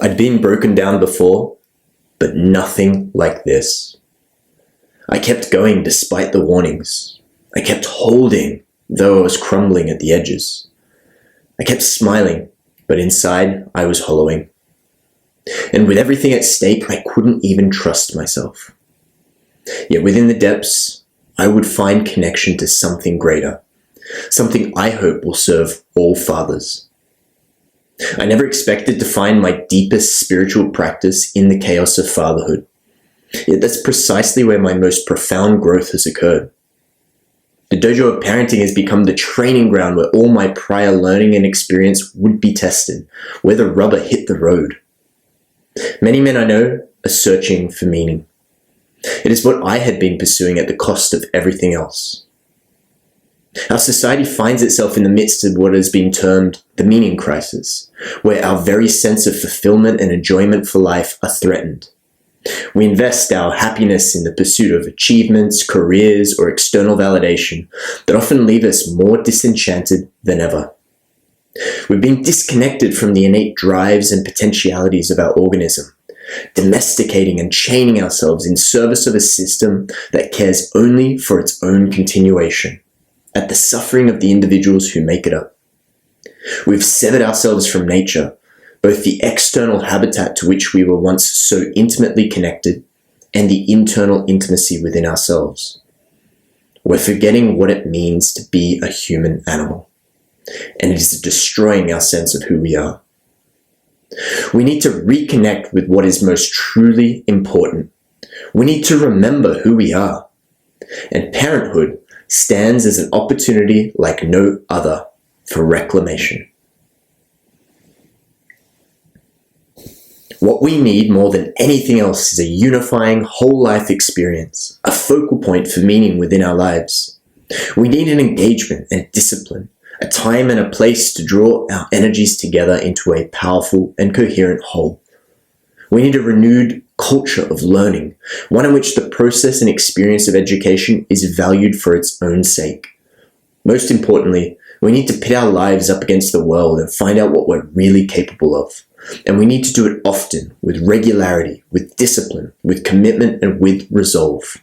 I'd been broken down before, but nothing like this. I kept going despite the warnings. I kept holding, though I was crumbling at the edges. I kept smiling, but inside I was hollowing. And with everything at stake, I couldn't even trust myself. Yet within the depths, I would find connection to something greater, something I hope will serve all fathers. I never expected to find my deepest spiritual practice in the chaos of fatherhood. Yet that's precisely where my most profound growth has occurred. The Dojo of parenting has become the training ground where all my prior learning and experience would be tested, where the rubber hit the road. Many men I know are searching for meaning. It is what I had been pursuing at the cost of everything else. Our society finds itself in the midst of what has been termed the meaning crisis, where our very sense of fulfillment and enjoyment for life are threatened. We invest our happiness in the pursuit of achievements, careers, or external validation that often leave us more disenchanted than ever. We've been disconnected from the innate drives and potentialities of our organism, domesticating and chaining ourselves in service of a system that cares only for its own continuation, at the suffering of the individuals who make it up. We've severed ourselves from nature, both the external habitat to which we were once so intimately connected and the internal intimacy within ourselves. We're forgetting what it means to be a human animal, and it is destroying our sense of who we are. We need to reconnect with what is most truly important. We need to remember who we are. And parenthood stands as an opportunity like no other for reclamation. What we need more than anything else is a unifying whole life experience, a focal point for meaning within our lives. We need an engagement and discipline, a time and a place to draw our energies together into a powerful and coherent whole. We need a renewed culture of learning, one in which the process and experience of education is valued for its own sake. Most importantly, we need to pit our lives up against the world and find out what we're really capable of. And we need to do it often, with regularity, with discipline, with commitment, and with resolve.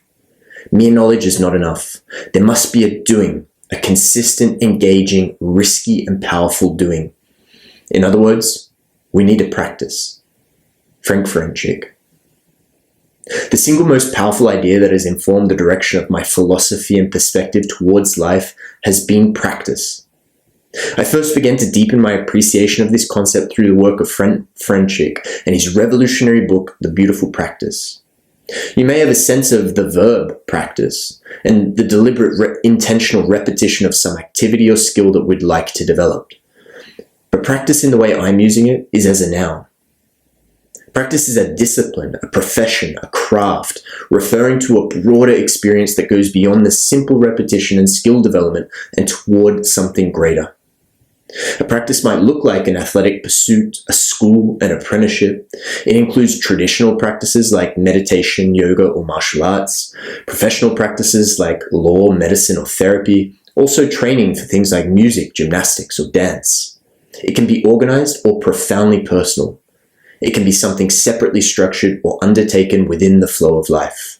Mere knowledge is not enough. There must be a doing, a consistent, engaging, risky, and powerful doing. In other words, we need a practice. Frank Frenchik. The single most powerful idea that has informed the direction of my philosophy and perspective towards life has been practice. I first began to deepen my appreciation of this concept through the work of Frank Frenchik and his revolutionary book, The Beautiful Practice. You may have a sense of the verb practice and the deliberate intentional repetition of some activity or skill that we'd like to develop. But practice in the way I'm using it is as a noun. Practice is a discipline, a profession, a craft, referring to a broader experience that goes beyond the simple repetition and skill development and toward something greater. A practice might look like an athletic pursuit, a school, an apprenticeship. It includes traditional practices like meditation, yoga, or martial arts, professional practices like law, medicine, or therapy, also training for things like music, gymnastics, or dance. It can be organized or profoundly personal. It can be something separately structured or undertaken within the flow of life.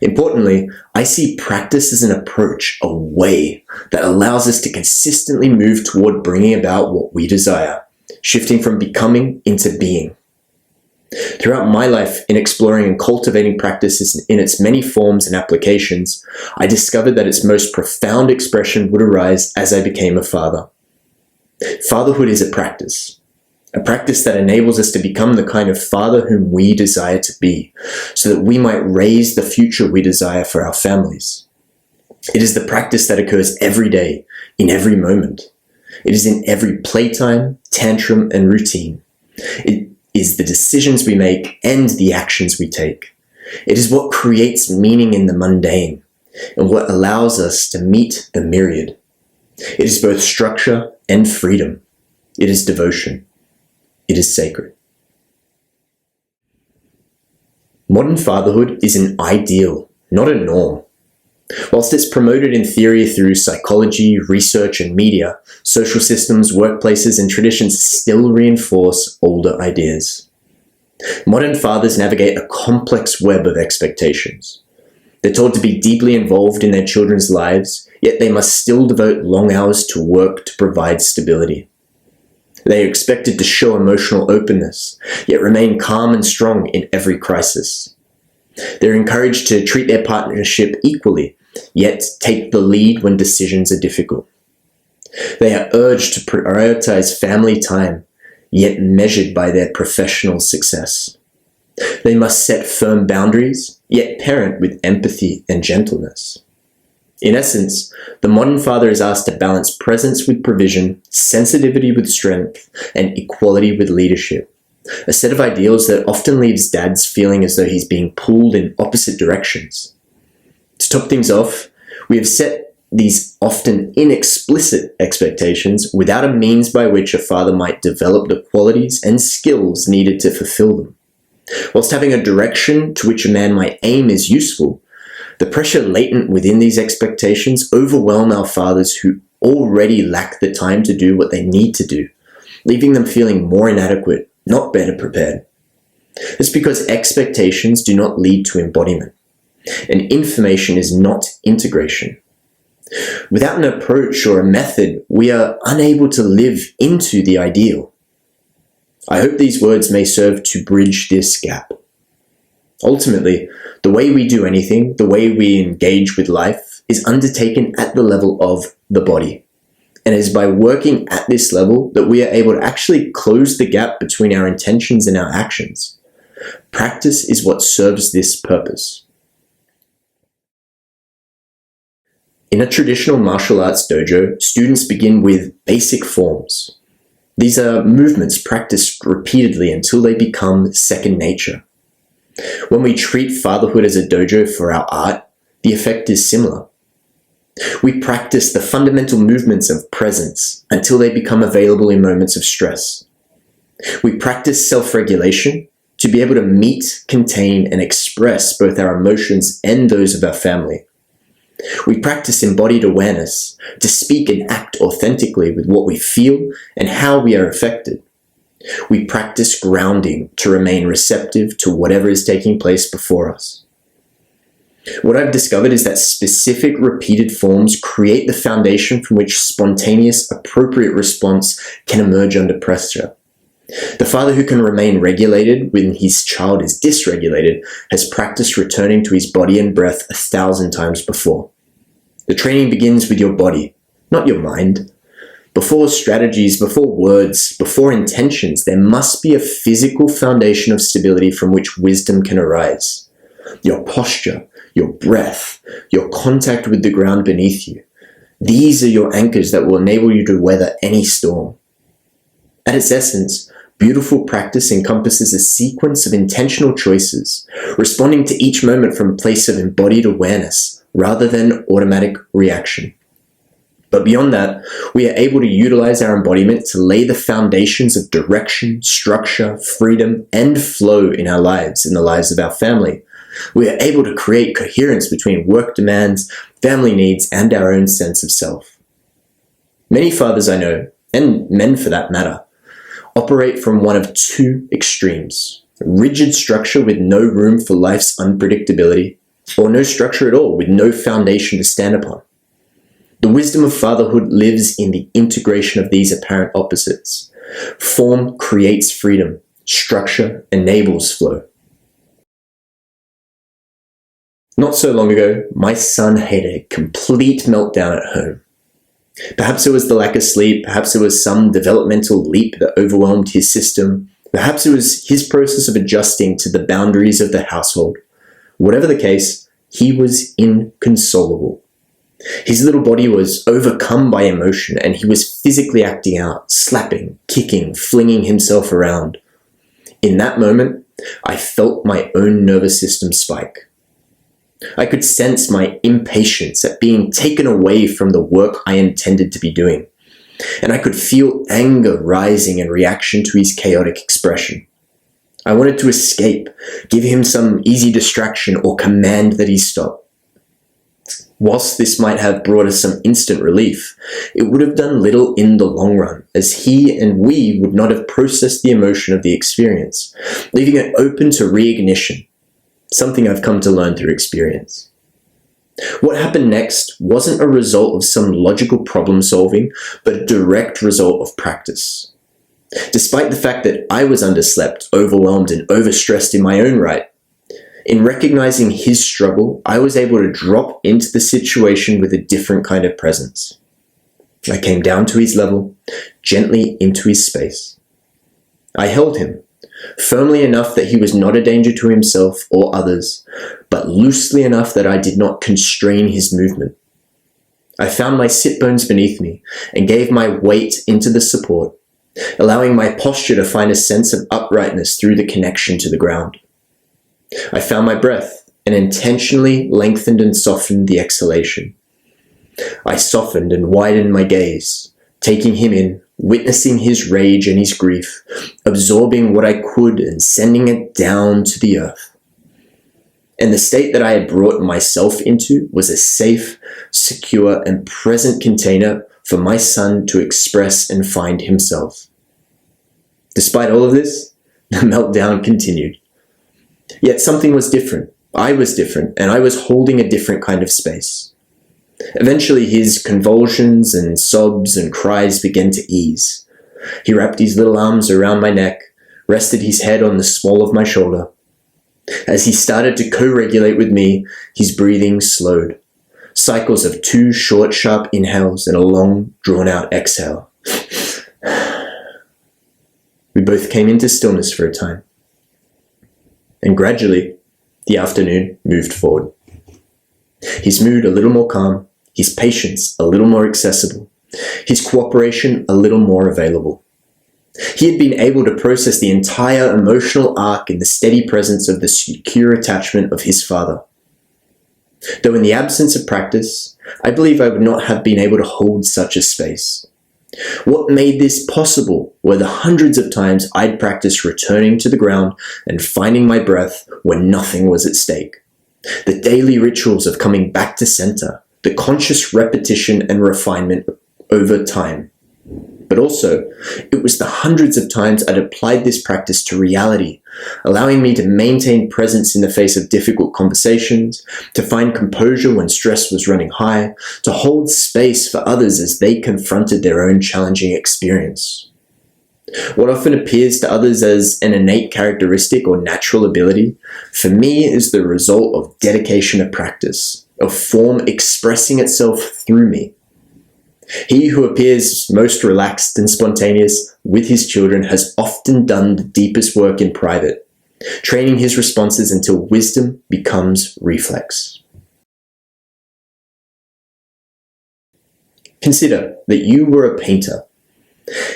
Importantly, I see practice as an approach, a way that allows us to consistently move toward bringing about what we desire, shifting from becoming into being. Throughout my life, in exploring and cultivating practices in its many forms and applications, I discovered that its most profound expression would arise as I became a father. Fatherhood is a practice that enables us to become the kind of father whom we desire to be, so that we might raise the future we desire for our families. It is the practice that occurs every day, in every moment. It is in every playtime, tantrum, and routine. It is the decisions we make and the actions we take. It is what creates meaning in the mundane, and what allows us to meet the myriad. It is both structure and freedom. It is devotion. It is sacred. Modern fatherhood is an ideal, not a norm. Whilst it's promoted in theory through psychology, research, and media, social systems, workplaces, and traditions still reinforce older ideas. Modern fathers navigate a complex web of expectations. They're taught to be deeply involved in their children's lives, yet they must still devote long hours to work to provide stability. They are expected to show emotional openness, yet remain calm and strong in every crisis. They're encouraged to treat their partnership equally, yet take the lead when decisions are difficult. They are urged to prioritize family time, yet measured by their professional success. They must set firm boundaries, yet parent with empathy and gentleness. In essence, the modern father is asked to balance presence with provision, sensitivity with strength, and equality with leadership. A set of ideals that often leaves dads feeling as though he's being pulled in opposite directions. To top things off, we have set these often inexplicit expectations without a means by which a father might develop the qualities and skills needed to fulfill them. Whilst having a direction to which a man might aim is useful, the pressure latent within these expectations overwhelm our fathers who already lack the time to do what they need to do, leaving them feeling more inadequate, not better prepared. It's because expectations do not lead to embodiment, and information is not integration. Without an approach or a method, we are unable to live into the ideal. I hope these words may serve to bridge this gap. Ultimately, the way we do anything, the way we engage with life, is undertaken at the level of the body. And it is by working at this level that we are able to actually close the gap between our intentions and our actions. Practice is what serves this purpose. In a traditional martial arts dojo, students begin with basic forms. These are movements practiced repeatedly until they become second nature. When we treat fatherhood as a dojo for our art, the effect is similar. We practice the fundamental movements of presence until they become available in moments of stress. We practice self-regulation to be able to meet, contain, and express both our emotions and those of our family. We practice embodied awareness to speak and act authentically with what we feel and how we are affected. We practice grounding to remain receptive to whatever is taking place before us. What I've discovered is that specific repeated forms create the foundation from which spontaneous, appropriate response can emerge under pressure. The father who can remain regulated when his child is dysregulated has practiced returning to his body and breath 1,000 times before. The training begins with your body, not your mind. Before strategies, before words, before intentions, there must be a physical foundation of stability from which wisdom can arise. Your posture, your breath, your contact with the ground beneath you. These are your anchors that will enable you to weather any storm. At its essence, beautiful practice encompasses a sequence of intentional choices, responding to each moment from a place of embodied awareness rather than automatic reaction. But beyond that, we are able to utilize our embodiment to lay the foundations of direction, structure, freedom, and flow in our lives, in the lives of our family. We are able to create coherence between work demands, family needs, and our own sense of self. Many fathers I know, and men for that matter, operate from one of two extremes: rigid structure with no room for life's unpredictability, or no structure at all with no foundation to stand upon. The wisdom of fatherhood lives in the integration of these apparent opposites. Form creates freedom. Structure enables flow. Not so long ago, my son had a complete meltdown at home. Perhaps it was the lack of sleep, perhaps it was some developmental leap that overwhelmed his system, perhaps it was his process of adjusting to the boundaries of the household. Whatever the case, he was inconsolable. His little body was overcome by emotion, and he was physically acting out, slapping, kicking, flinging himself around. In that moment, I felt my own nervous system spike. I could sense my impatience at being taken away from the work I intended to be doing, and I could feel anger rising in reaction to his chaotic expression. I wanted to escape, give him some easy distraction, or command that he stop. Whilst this might have brought us some instant relief, it would have done little in the long run, as he and we would not have processed the emotion of the experience, leaving it open to reignition, something I've come to learn through experience. What happened next wasn't a result of some logical problem solving, but a direct result of practice. Despite the fact that I was underslept, overwhelmed, and overstressed in my own right, in recognizing his struggle, I was able to drop into the situation with a different kind of presence. I came down to his level, gently into his space. I held him, firmly enough that he was not a danger to himself or others, but loosely enough that I did not constrain his movement. I found my sit bones beneath me and gave my weight into the support, allowing my posture to find a sense of uprightness through the connection to the ground. I found my breath and intentionally lengthened and softened the exhalation. I softened and widened my gaze, taking him in, witnessing his rage and his grief, absorbing what I could and sending it down to the earth. And the state that I had brought myself into was a safe, secure, and present container for my son to express and find himself. Despite all of this, the meltdown continued. Yet something was different. I was different, and I was holding a different kind of space. Eventually, his convulsions and sobs and cries began to ease. He wrapped his little arms around my neck, rested his head on the small of my shoulder. As he started to co-regulate with me, his breathing slowed. Cycles of 2 short, sharp inhales and a long, drawn-out exhale. We both came into stillness for a time. And gradually, the afternoon moved forward. His mood a little more calm, his patience a little more accessible, his cooperation a little more available. He had been able to process the entire emotional arc in the steady presence of the secure attachment of his father. Though in the absence of practice, I believe I would not have been able to hold such a space. What made this possible were the hundreds of times I'd practiced returning to the ground and finding my breath when nothing was at stake. The daily rituals of coming back to center, the conscious repetition and refinement over time. But also, it was the hundreds of times I'd applied this practice to reality, allowing me to maintain presence in the face of difficult conversations, to find composure when stress was running high, to hold space for others as they confronted their own challenging experience. What often appears to others as an innate characteristic or natural ability, for me is the result of dedication to practice, of form expressing itself through me. He who appears most relaxed and spontaneous with his children has often done the deepest work in private, training his responses until wisdom becomes reflex. Consider that you were a painter.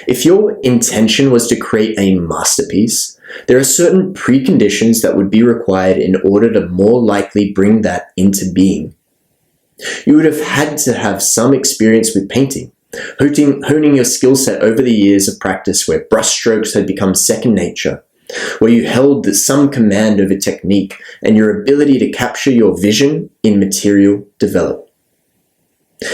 If your intention was to create a masterpiece, there are certain preconditions that would be required in order to more likely bring that into being. You would have had to have some experience with painting, honing your skill set over the years of practice where brushstrokes had become second nature, where you held some command over technique and your ability to capture your vision in material developed.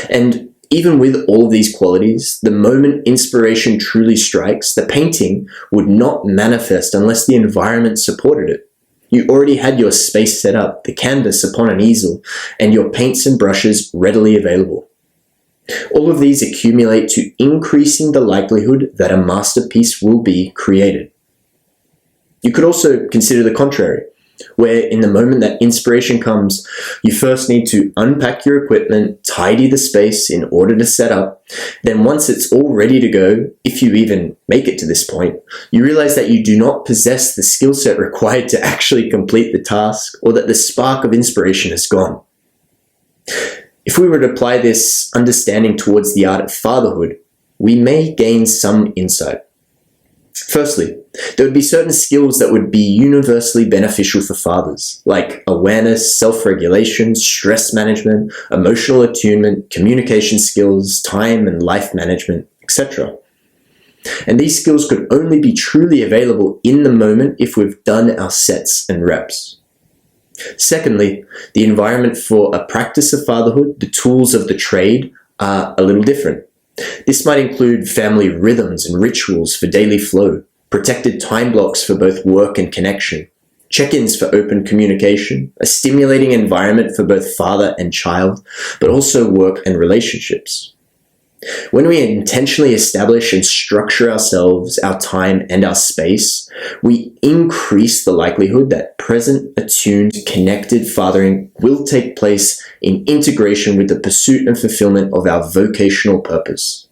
And even with all of these qualities, the moment inspiration truly strikes, the painting would not manifest unless the environment supported it. You already had your space set up, the canvas upon an easel, and your paints and brushes readily available. All of these accumulate to increasing the likelihood that a masterpiece will be created. You could also consider the contrary, where in the moment that inspiration comes, you first need to unpack your equipment, tidy the space in order to set up. Then once it's all ready to go, if you even make it to this point, you realize that you do not possess the skill set required to actually complete the task, or that the spark of inspiration has gone. If we were to apply this understanding towards the art of fatherhood, we may gain some insight. Firstly, there would be certain skills that would be universally beneficial for fathers, like awareness, self-regulation, stress management, emotional attunement, communication skills, time and life management, etc. And these skills could only be truly available in the moment if we've done our sets and reps. Secondly, the environment for a practice of fatherhood, the tools of the trade, are a little different. This might include family rhythms and rituals for daily flow, protected time blocks for both work and connection, check-ins for open communication, a stimulating environment for both father and child, but also work and relationships. When we intentionally establish and structure ourselves, our time, and our space, we increase the likelihood that present, attuned, connected fathering will take place in integration with the pursuit and fulfillment of our vocational purpose.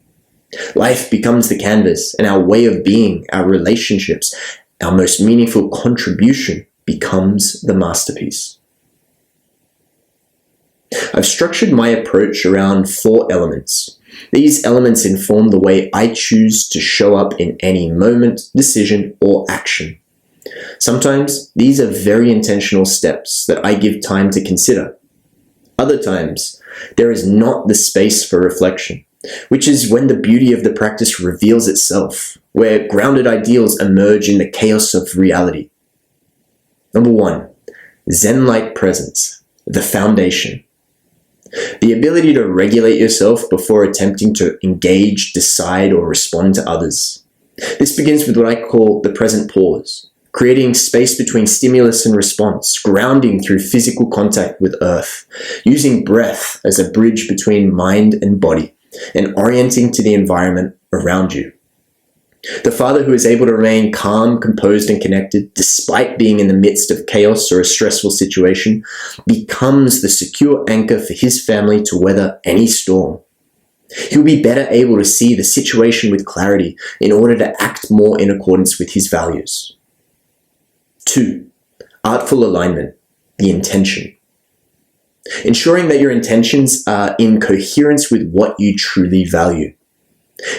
Life becomes the canvas, and our way of being, our relationships, our most meaningful contribution becomes the masterpiece. I've structured my approach around 4 elements. These elements inform the way I choose to show up in any moment, decision, or action. Sometimes these are very intentional steps that I give time to consider. Other times, there is not the space for reflection, which is when the beauty of the practice reveals itself, where grounded ideals emerge in the chaos of reality. Number 1, Zen-like presence, the foundation. The ability to regulate yourself before attempting to engage, decide, or respond to others. This begins with what I call the present pause, creating space between stimulus and response, grounding through physical contact with earth, using breath as a bridge between mind and body, and orienting to the environment around you. The father who is able to remain calm, composed, and connected despite being in the midst of chaos or a stressful situation becomes the secure anchor for his family to weather any storm. He'll be better able to see the situation with clarity in order to act more in accordance with his values. 2, artful alignment, the intention. Ensuring that your intentions are in coherence with what you truly value.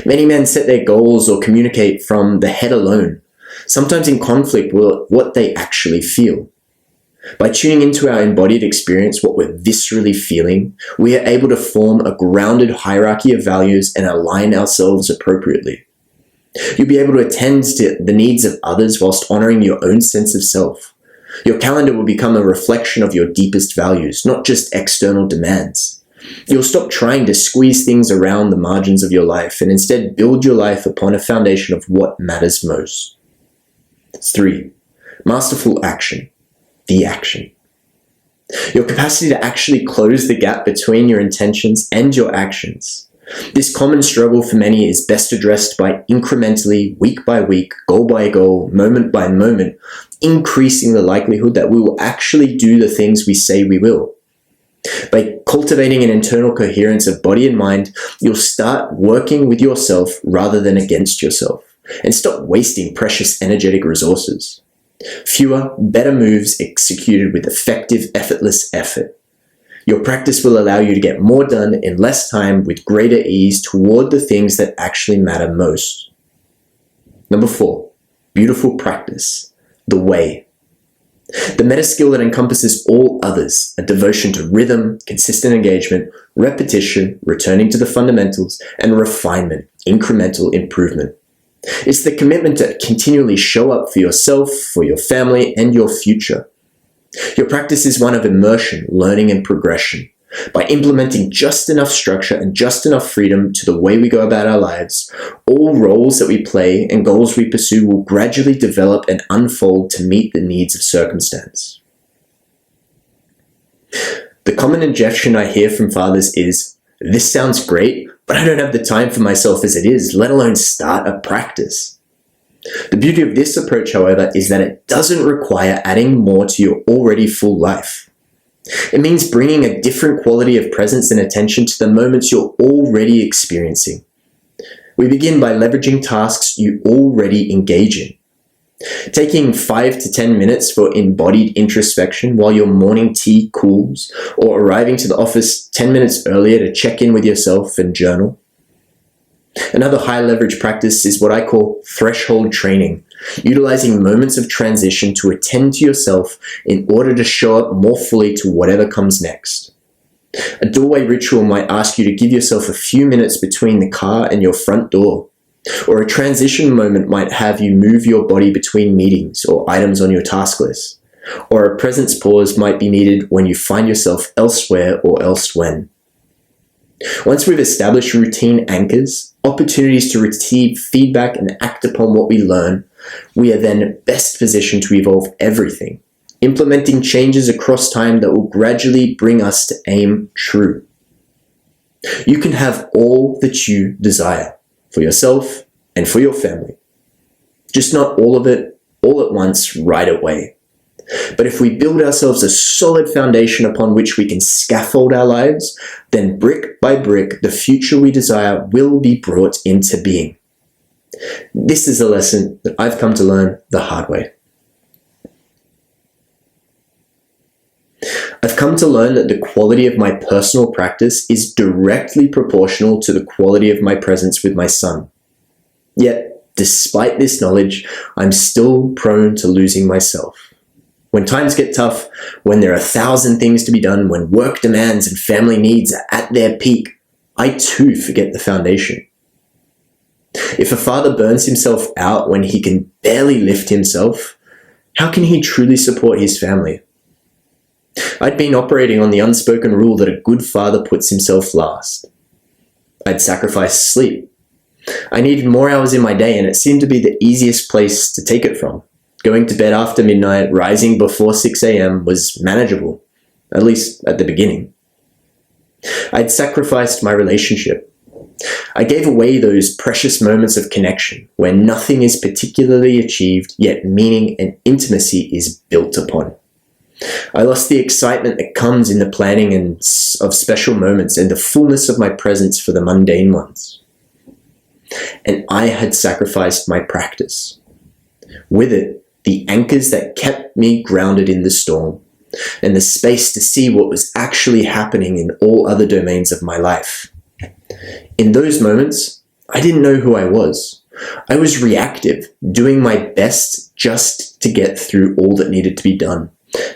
Many men set their goals or communicate from the head alone, sometimes in conflict with what they actually feel. By tuning into our embodied experience, what we're viscerally feeling, we are able to form a grounded hierarchy of values and align ourselves appropriately. You'll be able to attend to the needs of others whilst honoring your own sense of self. Your calendar will become a reflection of your deepest values, not just external demands. You'll stop trying to squeeze things around the margins of your life and instead build your life upon a foundation of what matters most. 3, masterful action, the action. Your capacity to actually close the gap between your intentions and your actions. This common struggle for many is best addressed by incrementally, week by week, goal by goal, moment by moment, increasing the likelihood that we will actually do the things we say we will. By cultivating an internal coherence of body and mind, you'll start working with yourself rather than against yourself, and stop wasting precious energetic resources. Fewer, better moves executed with effective, effortless effort. Your practice will allow you to get more done in less time with greater ease toward the things that actually matter most. Number 4, beautiful practice, the way. The meta skill that encompasses all others, a devotion to rhythm, consistent engagement, repetition, returning to the fundamentals, and refinement, incremental improvement. It's the commitment to continually show up for yourself, for your family, and your future. Your practice is one of immersion, learning, and progression. By implementing just enough structure and just enough freedom to the way we go about our lives, all roles that we play and goals we pursue will gradually develop and unfold to meet the needs of circumstance. The common objection I hear from fathers is, "This sounds great, but I don't have the time for myself as it is, let alone start a practice." The beauty of this approach, however, is that it doesn't require adding more to your already full life. It means bringing a different quality of presence and attention to the moments you're already experiencing. We begin by leveraging tasks you already engage in. Taking 5 to 10 minutes for embodied introspection while your morning tea cools, or arriving to the office 10 minutes earlier to check in with yourself and journal. Another high leverage practice is what I call threshold training, utilizing moments of transition to attend to yourself in order to show up more fully to whatever comes next. A doorway ritual might ask you to give yourself a few minutes between the car and your front door, or a transition moment might have you move your body between meetings or items on your task list. or a presence pause might be needed when you find yourself elsewhere or elsewhen. Once we've established routine anchors, opportunities to receive feedback and act upon what we learn, we are then best positioned to evolve everything, implementing changes across time that will gradually bring us to aim true. You can have all that you desire for yourself and for your family, just not all of it all at once right away. But if we build ourselves a solid foundation upon which we can scaffold our lives, then brick by brick, the future we desire will be brought into being. This is a lesson that I've come to learn the hard way. I've come to learn that the quality of my personal practice is directly proportional to the quality of my presence with my son. Yet, despite this knowledge, I'm still prone to losing myself. When times get tough, when there are 1,000 things to be done, when work demands and family needs are at their peak, I too forget the foundation. If a father burns himself out when he can barely lift himself, how can he truly support his family? I'd been operating on the unspoken rule that a good father puts himself last. I'd sacrificed sleep. I needed more hours in my day, and it seemed to be the easiest place to take it from. Going to bed after midnight, rising before 6 a.m. was manageable, at least at the beginning. I'd sacrificed my relationship. I gave away those precious moments of connection where nothing is particularly achieved, yet meaning and intimacy is built upon. I lost the excitement that comes in the planning of special moments and the fullness of my presence for the mundane ones. And I had sacrificed my practice. With it, the anchors that kept me grounded in the storm, and the space to see what was actually happening in all other domains of my life. In those moments, I didn't know who I was. I was reactive, doing my best just to get through all that needed to be done,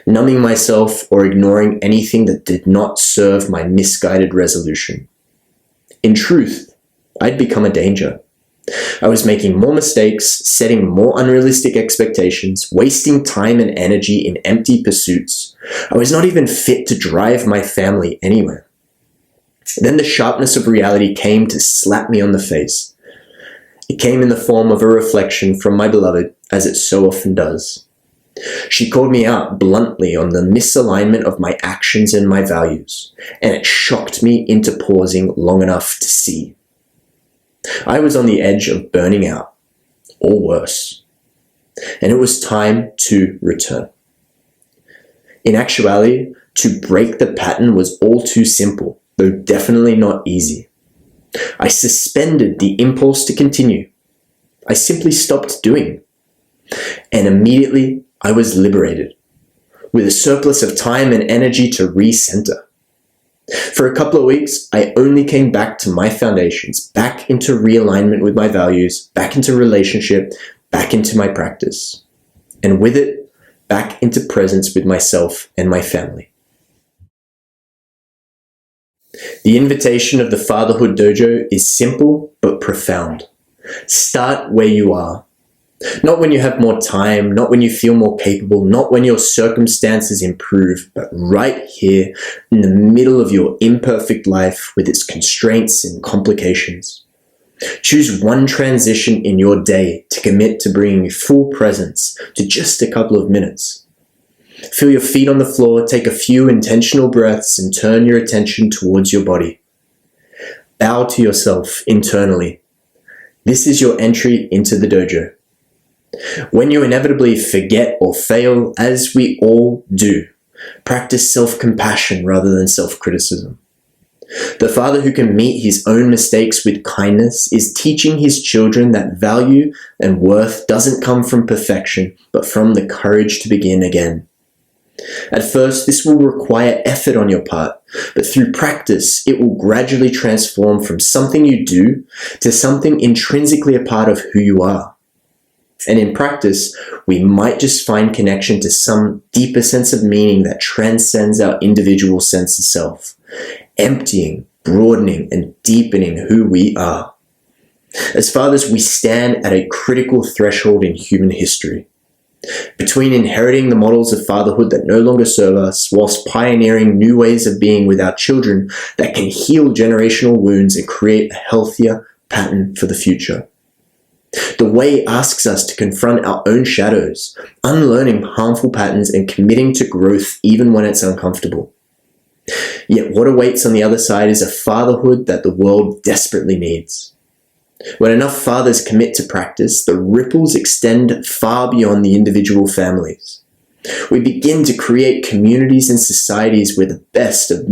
numbing myself or ignoring anything that did not serve my misguided resolution. In truth, I'd become a danger. I was making more mistakes, setting more unrealistic expectations, wasting time and energy in empty pursuits. I was not even fit to drive my family anywhere. Then the sharpness of reality came to slap me on the face. It came in the form of a reflection from my beloved, as it so often does. She called me out bluntly on the misalignment of my actions and my values, and it shocked me into pausing long enough to see. I was on the edge of burning out, or worse, and it was time to return. In actuality, to break the pattern was all too simple, though definitely not easy. I suspended the impulse to continue. I simply stopped doing, and immediately I was liberated, with a surplus of time and energy to recenter. For a couple of weeks, I only came back to my foundations, back into realignment with my values, back into relationship, back into my practice, and with it, back into presence with myself and my family. The invitation of the Fatherhood Dojo is simple but profound. Start where you are. Not when you have more time, not when you feel more capable, not when your circumstances improve, but right here in the middle of your imperfect life with its constraints and complications. Choose one transition in your day to commit to bringing full presence to just a couple of minutes. Feel your feet on the floor, take a few intentional breaths, and turn your attention towards your body. Bow to yourself internally. This is your entry into the dojo. When you inevitably forget or fail, as we all do, practice self-compassion rather than self-criticism. The father who can meet his own mistakes with kindness is teaching his children that value and worth doesn't come from perfection, but from the courage to begin again. At first, this will require effort on your part, but through practice, it will gradually transform from something you do to something intrinsically a part of who you are. And in practice, we might just find connection to some deeper sense of meaning that transcends our individual sense of self, emptying, broadening, and deepening who we are. As fathers, we stand at a critical threshold in human history. Between inheriting the models of fatherhood that no longer serve us, whilst pioneering new ways of being with our children that can heal generational wounds and create a healthier pattern for the future. The way asks us to confront our own shadows, unlearning harmful patterns and committing to growth even when it's uncomfortable. Yet what awaits on the other side is a fatherhood that the world desperately needs. When enough fathers commit to practice, the ripples extend far beyond the individual families. We begin to create communities and societies where the best of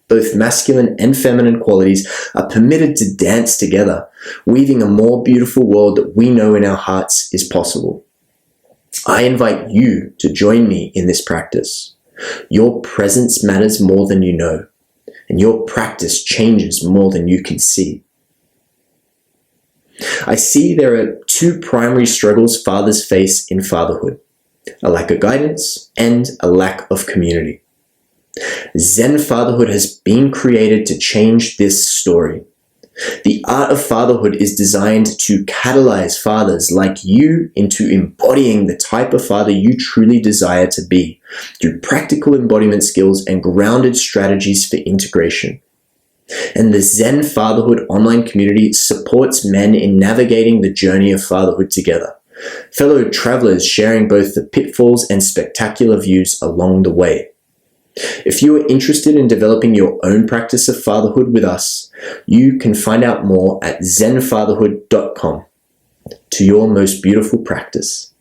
both masculine and feminine qualities are permitted to dance together, weaving a more beautiful world that we know in our hearts is possible. I invite you to join me in this practice. Your presence matters more than you know, and your practice changes more than you can see. I see there are two primary struggles fathers face in fatherhood: a lack of guidance and a lack of community. Zen fatherhood has been created to change this story. The art of fatherhood is designed to catalyze fathers like you into embodying the type of father you truly desire to be, through practical embodiment skills and grounded strategies for integration. And the Zen Fatherhood online community supports men in navigating the journey of fatherhood together, fellow travelers sharing both the pitfalls and spectacular views along the way. If you are interested in developing your own practice of fatherhood with us, you can find out more at zenfatherhood.com. To your most beautiful practice.